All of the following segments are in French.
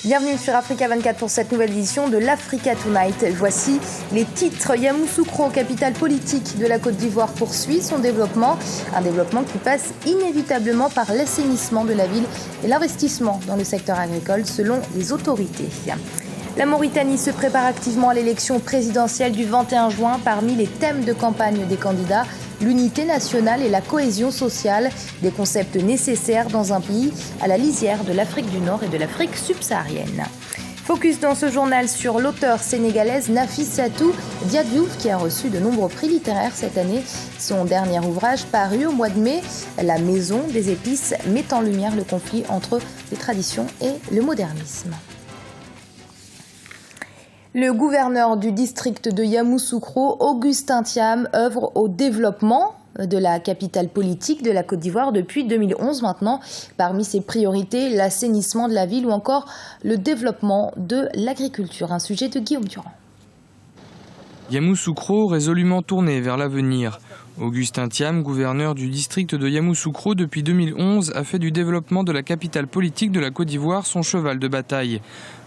Bienvenue sur Africa 24 pour cette nouvelle édition de l'Africa Tonight. Voici les titres. Yamoussoukro, capitale politique de la Côte d'Ivoire, poursuit son développement. Un développement qui passe inévitablement par l'assainissement de la ville et l'investissement dans le secteur agricole selon les autorités. La Mauritanie se prépare activement à l'élection présidentielle du 21 juin. Parmi les thèmes de campagne des candidats, l'unité nationale et la cohésion sociale, des concepts nécessaires dans un pays à la lisière de l'Afrique du Nord et de l'Afrique subsaharienne. Focus dans ce journal sur l'auteure sénégalaise Nafissatou Diadouf qui a reçu de nombreux prix littéraires cette année. Son dernier ouvrage paru au mois de mai, La Maison des épices, met en lumière le conflit entre les traditions et le modernisme. Le gouverneur du district de Yamoussoukro, Augustin Thiam, œuvre au développement de la capitale politique de la Côte d'Ivoire depuis 2011 maintenant. Parmi ses priorités, l'assainissement de la ville ou encore le développement de l'agriculture. Un sujet de Guillaume Durand. Yamoussoukro résolument tourné vers l'avenir. Augustin Thiam, gouverneur du district de Yamoussoukro depuis 2011, a fait du développement de la capitale politique de la Côte d'Ivoire son cheval de bataille.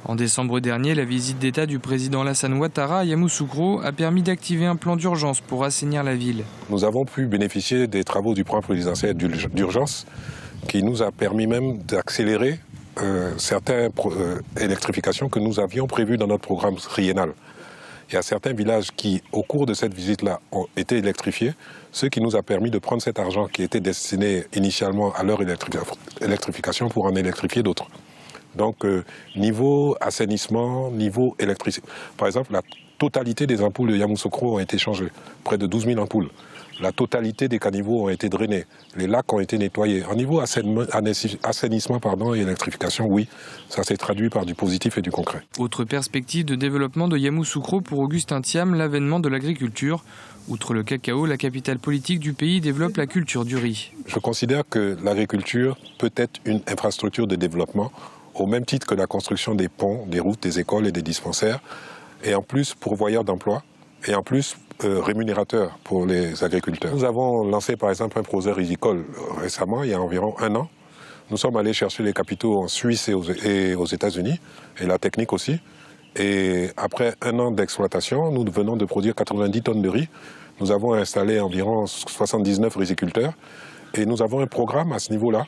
En décembre dernier, la visite d'État du président Alassane Ouattara à Yamoussoukro a permis d'activer un plan d'urgence pour assainir la ville. Nous avons pu bénéficier des travaux du plan présidentiel d'urgence qui nous a permis même d'accélérer certaines électrifications que nous avions prévues dans notre programme triennal. Il y a certains villages qui, au cours de cette visite-là, ont été électrifiés, ce qui nous a permis de prendre cet argent qui était destiné initialement à leur électrification pour en électrifier d'autres. Donc, niveau assainissement, niveau électricité. Par exemple, la totalité des ampoules de Yamoussoukro ont été changées, près de 12 000 ampoules. La totalité des caniveaux ont été drainés, les lacs ont été nettoyés. Au niveau assainissement et électrification, oui, ça s'est traduit par du positif et du concret. Autre perspective de développement de Yamoussoukro pour Augustin Thiam, l'avènement de l'agriculture. Outre le cacao, la capitale politique du pays développe la culture du riz. Je considère que l'agriculture peut être une infrastructure de développement, au même titre que la construction des ponts, des routes, des écoles et des dispensaires, et en plus pourvoyeur d'emplois, et en plus rémunérateur pour les agriculteurs. Nous avons lancé par exemple un projet rizicole récemment, il y a environ 1 an. Nous sommes allés chercher les capitaux en Suisse et aux États-Unis, et la technique aussi. Et après 1 an d'exploitation, nous venons de produire 90 tonnes de riz. Nous avons installé environ 79 riziculteurs, et nous avons un programme à ce niveau-là.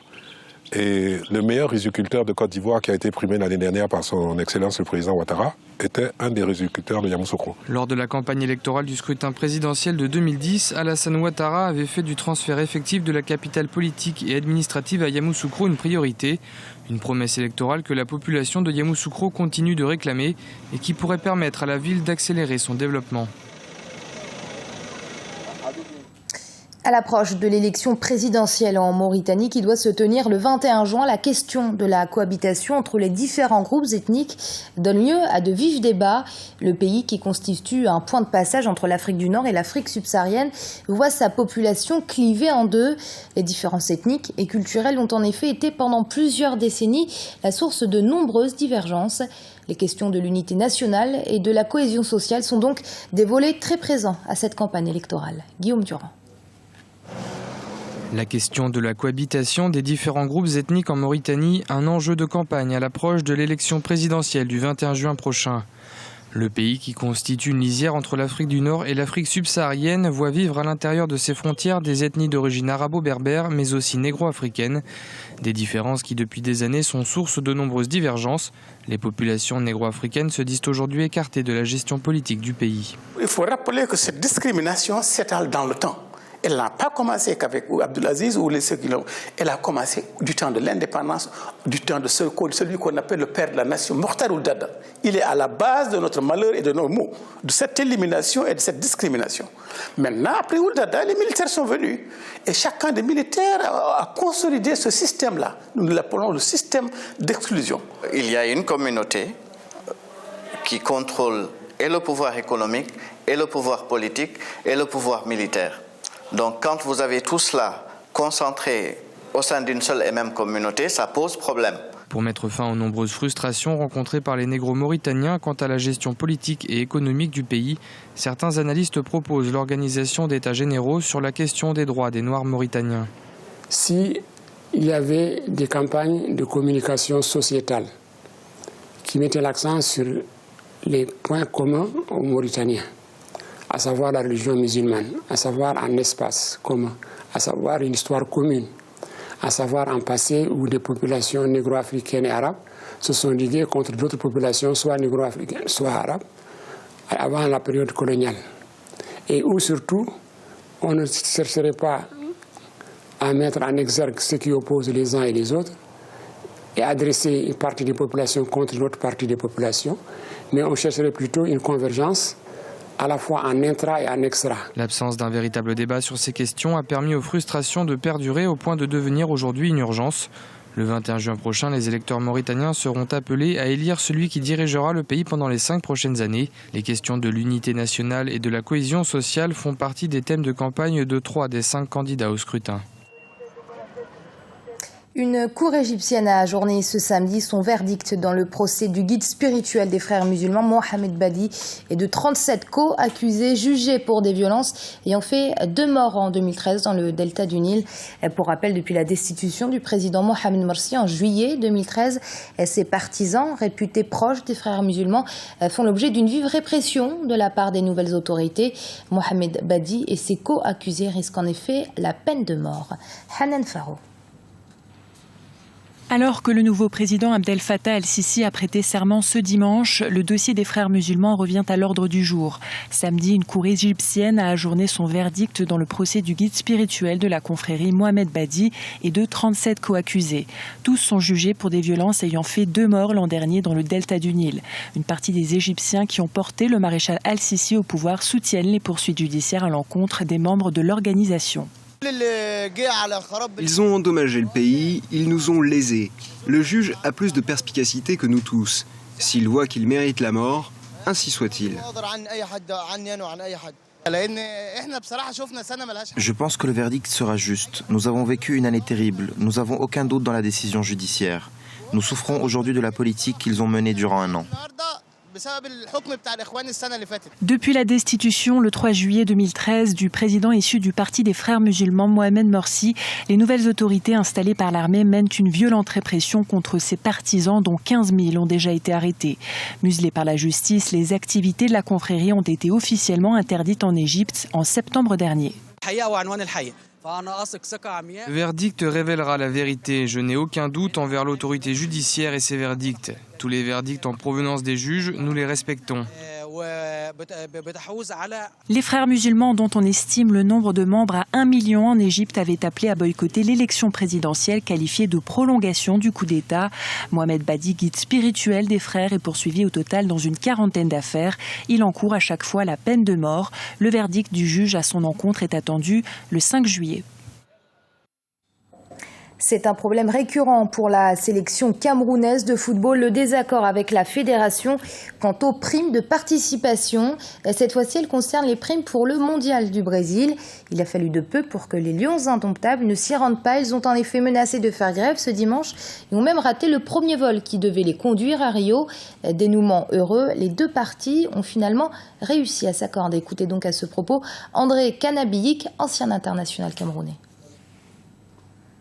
Et le meilleur riziculteur de Côte d'Ivoire qui a été primé l'année dernière par son Excellence le Président Ouattara était un des riziculteurs de Yamoussoukro. Lors de la campagne électorale du scrutin présidentiel de 2010, Alassane Ouattara avait fait du transfert effectif de la capitale politique et administrative à Yamoussoukro une priorité. Une promesse électorale que la population de Yamoussoukro continue de réclamer et qui pourrait permettre à la ville d'accélérer son développement. À l'approche de l'élection présidentielle en Mauritanie qui doit se tenir le 21 juin, la question de la cohabitation entre les différents groupes ethniques donne lieu à de vifs débats. Le pays, qui constitue un point de passage entre l'Afrique du Nord et l'Afrique subsaharienne, voit sa population clivée en deux. Les différences ethniques et culturelles ont en effet été pendant plusieurs décennies la source de nombreuses divergences. Les questions de l'unité nationale et de la cohésion sociale sont donc des volets très présents à cette campagne électorale. Guillaume Durand. La question de la cohabitation des différents groupes ethniques en Mauritanie, un enjeu de campagne à l'approche de l'élection présidentielle du 21 juin prochain. Le pays, qui constitue une lisière entre l'Afrique du Nord et l'Afrique subsaharienne, voit vivre à l'intérieur de ses frontières des ethnies d'origine arabo-berbère, mais aussi négro-africaine. Des différences qui, depuis des années, sont source de nombreuses divergences. Les populations négro-africaines se disent aujourd'hui écartées de la gestion politique du pays. Il faut rappeler que cette discrimination s'étale dans le temps. Elle n'a pas commencé qu'avec Abdelaziz ou ceux qui l'ont. Elle a commencé du temps de l'indépendance, du temps de celui qu'on appelle le père de la nation, Mokhtar Ould Daddah. Il est à la base de notre malheur et de nos maux, de cette élimination et de cette discrimination. Maintenant, après Ould Daddah, les militaires sont venus. Et chacun des militaires a consolidé ce système-là. Nous l'appelons le système d'exclusion. Il y a une communauté qui contrôle et le pouvoir économique, et le pouvoir politique, et le pouvoir militaire. Donc quand vous avez tout cela concentré au sein d'une seule et même communauté, ça pose problème. Pour mettre fin aux nombreuses frustrations rencontrées par les négro-mauritaniens quant à la gestion politique et économique du pays, certains analystes proposent l'organisation d'états généraux sur la question des droits des Noirs mauritaniens. Si il y avait des campagnes de communication sociétale qui mettait l'accent sur les points communs aux Mauritaniens, à savoir la religion musulmane, à savoir un espace commun, à savoir une histoire commune, à savoir un passé où des populations négro-africaines et arabes se sont liguées contre d'autres populations, soit négro-africaines, soit arabes, avant la période coloniale. Et où surtout, on ne chercherait pas à mettre en exergue ce qui oppose les uns et les autres et adresser une partie des populations contre une autre partie des populations, mais on chercherait plutôt une convergence à la fois en intra et en extra. L'absence d'un véritable débat sur ces questions a permis aux frustrations de perdurer au point de devenir aujourd'hui une urgence. Le 21 juin prochain, les électeurs mauritaniens seront appelés à élire celui qui dirigera le pays pendant les 5 prochaines années. Les questions de l'unité nationale et de la cohésion sociale font partie des thèmes de campagne de 3 des 5 candidats au scrutin. Une cour égyptienne a ajourné ce samedi son verdict dans le procès du guide spirituel des frères musulmans Mohamed Badi et de 37 co-accusés jugés pour des violences ayant fait 2 morts en 2013 dans le delta du Nil. Pour rappel, depuis la destitution du président Mohamed Morsi en juillet 2013, ses partisans, réputés proches des frères musulmans, font l'objet d'une vive répression de la part des nouvelles autorités. Mohamed Badi et ses co-accusés risquent en effet la peine de mort. Hanan Faro. Alors que le nouveau président Abdel Fattah el-Sisi a prêté serment ce dimanche, le dossier des frères musulmans revient à l'ordre du jour. Samedi, une cour égyptienne a ajourné son verdict dans le procès du guide spirituel de la confrérie Mohamed Badi et de 37 co-accusés. Tous sont jugés pour des violences ayant fait 2 morts l'an dernier dans le delta du Nil. Une partie des Égyptiens qui ont porté le maréchal al-Sisi au pouvoir soutiennent les poursuites judiciaires à l'encontre des membres de l'organisation. Ils ont endommagé le pays, ils nous ont lésés. Le juge a plus de perspicacité que nous tous. S'il voit qu'il mérite la mort, ainsi soit-il. Je pense que le verdict sera juste. Nous avons vécu une année terrible. Nous n'avons aucun doute dans la décision judiciaire. Nous souffrons aujourd'hui de la politique qu'ils ont menée durant 1 an. Depuis la destitution le 3 juillet 2013 du président issu du parti des frères musulmans Mohamed Morsi, les nouvelles autorités installées par l'armée mènent une violente répression contre ses partisans dont 15 000 ont déjà été arrêtés. Muselés par la justice, les activités de la confrérie ont été officiellement interdites en Égypte en septembre dernier. Le verdict révélera la vérité. Je n'ai aucun doute envers l'autorité judiciaire et ses verdicts. Tous les verdicts en provenance des juges, nous les respectons. Les frères musulmans, dont on estime le nombre de membres à 1 million en Égypte, avaient appelé à boycotter l'élection présidentielle qualifiée de prolongation du coup d'État. Mohamed Badi, guide spirituel des frères, est poursuivi au total dans une 40aine d'affaires. Il encourt à chaque fois la peine de mort. Le verdict du juge à son encontre est attendu le 5 juillet. C'est un problème récurrent pour la sélection camerounaise de football, le désaccord avec la fédération quant aux primes de participation. Cette fois-ci, elle concerne les primes pour le mondial du Brésil. Il a fallu de peu pour que les Lions indomptables ne s'y rendent pas. Ils ont en effet menacé de faire grève ce dimanche et ont même raté le premier vol qui devait les conduire à Rio. Dénouement heureux, les 2 parties ont finalement réussi à s'accorder. Écoutez donc à ce propos André Kanabiyik, ancien international camerounais.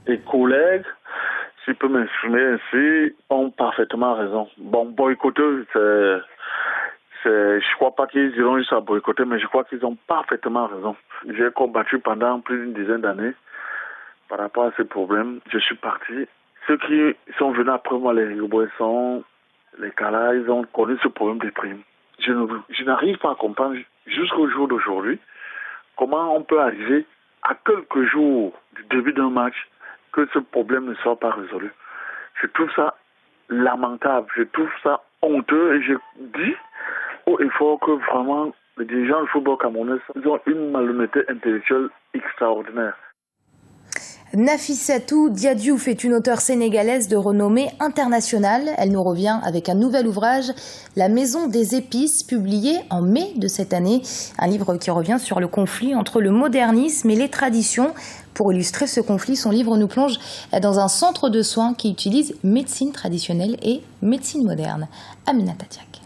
Les collègues, si je peux m'exprimer ainsi, ont parfaitement raison. Bon, boycotter, je crois pas qu'ils iront juste à boycotter, mais je crois qu'ils ont parfaitement raison. J'ai combattu pendant plus d'1 dizaine d'années par rapport à ces problèmes. Je suis parti. Ceux qui sont venus après moi, les Boissons, les Kala, ils ont connu ce problème des primes. Je n'arrive pas à comprendre jusqu'au jour d'aujourd'hui comment on peut arriver à quelques jours du début d'un match que ce problème ne soit pas résolu. Je trouve ça lamentable, je trouve ça honteux et je dis haut et fort que vraiment les dirigeants du football camerounais ont une malhonnêteté intellectuelle extraordinaire. Nafissatou Diadiouf est une auteure sénégalaise de renommée internationale. Elle nous revient avec un nouvel ouvrage, La Maison des Épices, publié en mai de cette année. Un livre qui revient sur le conflit entre le modernisme et les traditions. Pour illustrer ce conflit, son livre nous plonge dans un centre de soins qui utilise médecine traditionnelle et médecine moderne. Aminata Diak.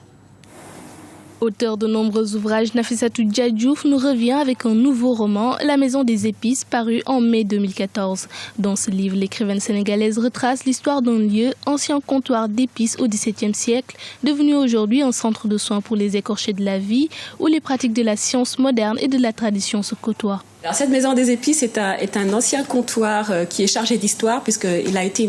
Auteur de nombreux ouvrages, Nafissatou Djadjouf nous revient avec un nouveau roman, La Maison des Épices, paru en mai 2014. Dans ce livre, l'écrivaine sénégalaise retrace l'histoire d'un lieu, ancien comptoir d'épices au XVIIe siècle, devenu aujourd'hui un centre de soins pour les écorchés de la vie, où les pratiques de la science moderne et de la tradition se côtoient. Alors, cette maison des épices est un ancien comptoir qui est chargé d'histoire, puisqu'il a été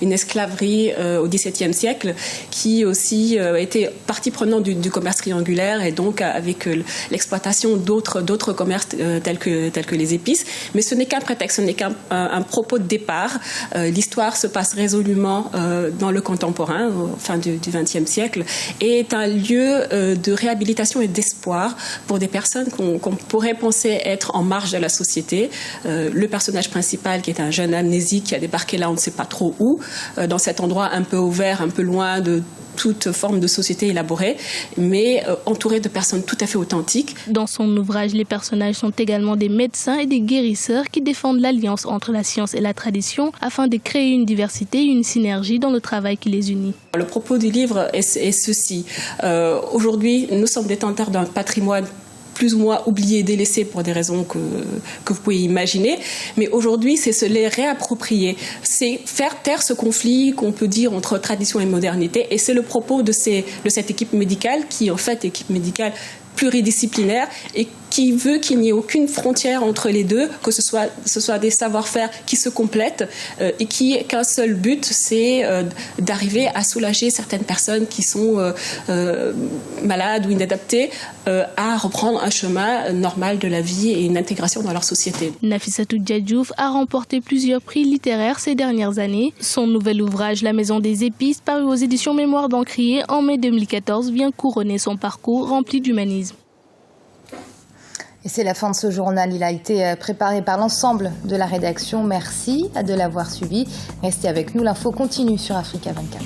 une esclaverie au XVIIe siècle, qui aussi était partie prenante du commerce triangulaire, et donc avec l'exploitation d'autres commerces tels que les épices. Mais ce n'est qu'un prétexte, ce n'est qu'un propos de départ. L'histoire se passe résolument dans le contemporain, fin du XXe siècle, et est un lieu de réhabilitation et d'espoir pour des personnes qu'on pourrait penser être en marge de la société. Le personnage principal, qui est un jeune amnésique qui a débarqué là, on ne sait pas trop où, dans cet endroit un peu ouvert, un peu loin de toute forme de société élaborée, mais entouré de personnes tout à fait authentiques. Dans son ouvrage, les personnages sont également des médecins et des guérisseurs qui défendent l'alliance entre la science et la tradition afin de créer une diversité et une synergie dans le travail qui les unit. Le propos du livre est ceci. Aujourd'hui, nous sommes détenteurs d'un patrimoine plus ou moins oubliés, délaissés pour des raisons que vous pouvez imaginer. Mais aujourd'hui, c'est se les réapproprier. C'est faire taire ce conflit qu'on peut dire entre tradition et modernité. Et c'est le propos de cette équipe médicale, qui en fait est équipe médicale pluridisciplinaire et qui veut qu'il n'y ait aucune frontière entre les deux, que ce soit des savoir-faire qui se complètent et qu'un seul but, c'est d'arriver à soulager certaines personnes qui sont malades ou inadaptées à reprendre un chemin normal de la vie et une intégration dans leur société. Nafissatou Djadjouf a remporté plusieurs prix littéraires ces dernières années. Son nouvel ouvrage, La Maison des Épices, paru aux éditions Mémoire d'Encrier en mai 2014, vient couronner son parcours rempli d'humanisme. Et c'est la fin de ce journal. Il a été préparé par l'ensemble de la rédaction. Merci de l'avoir suivi. Restez avec nous. L'info continue sur Africa 24.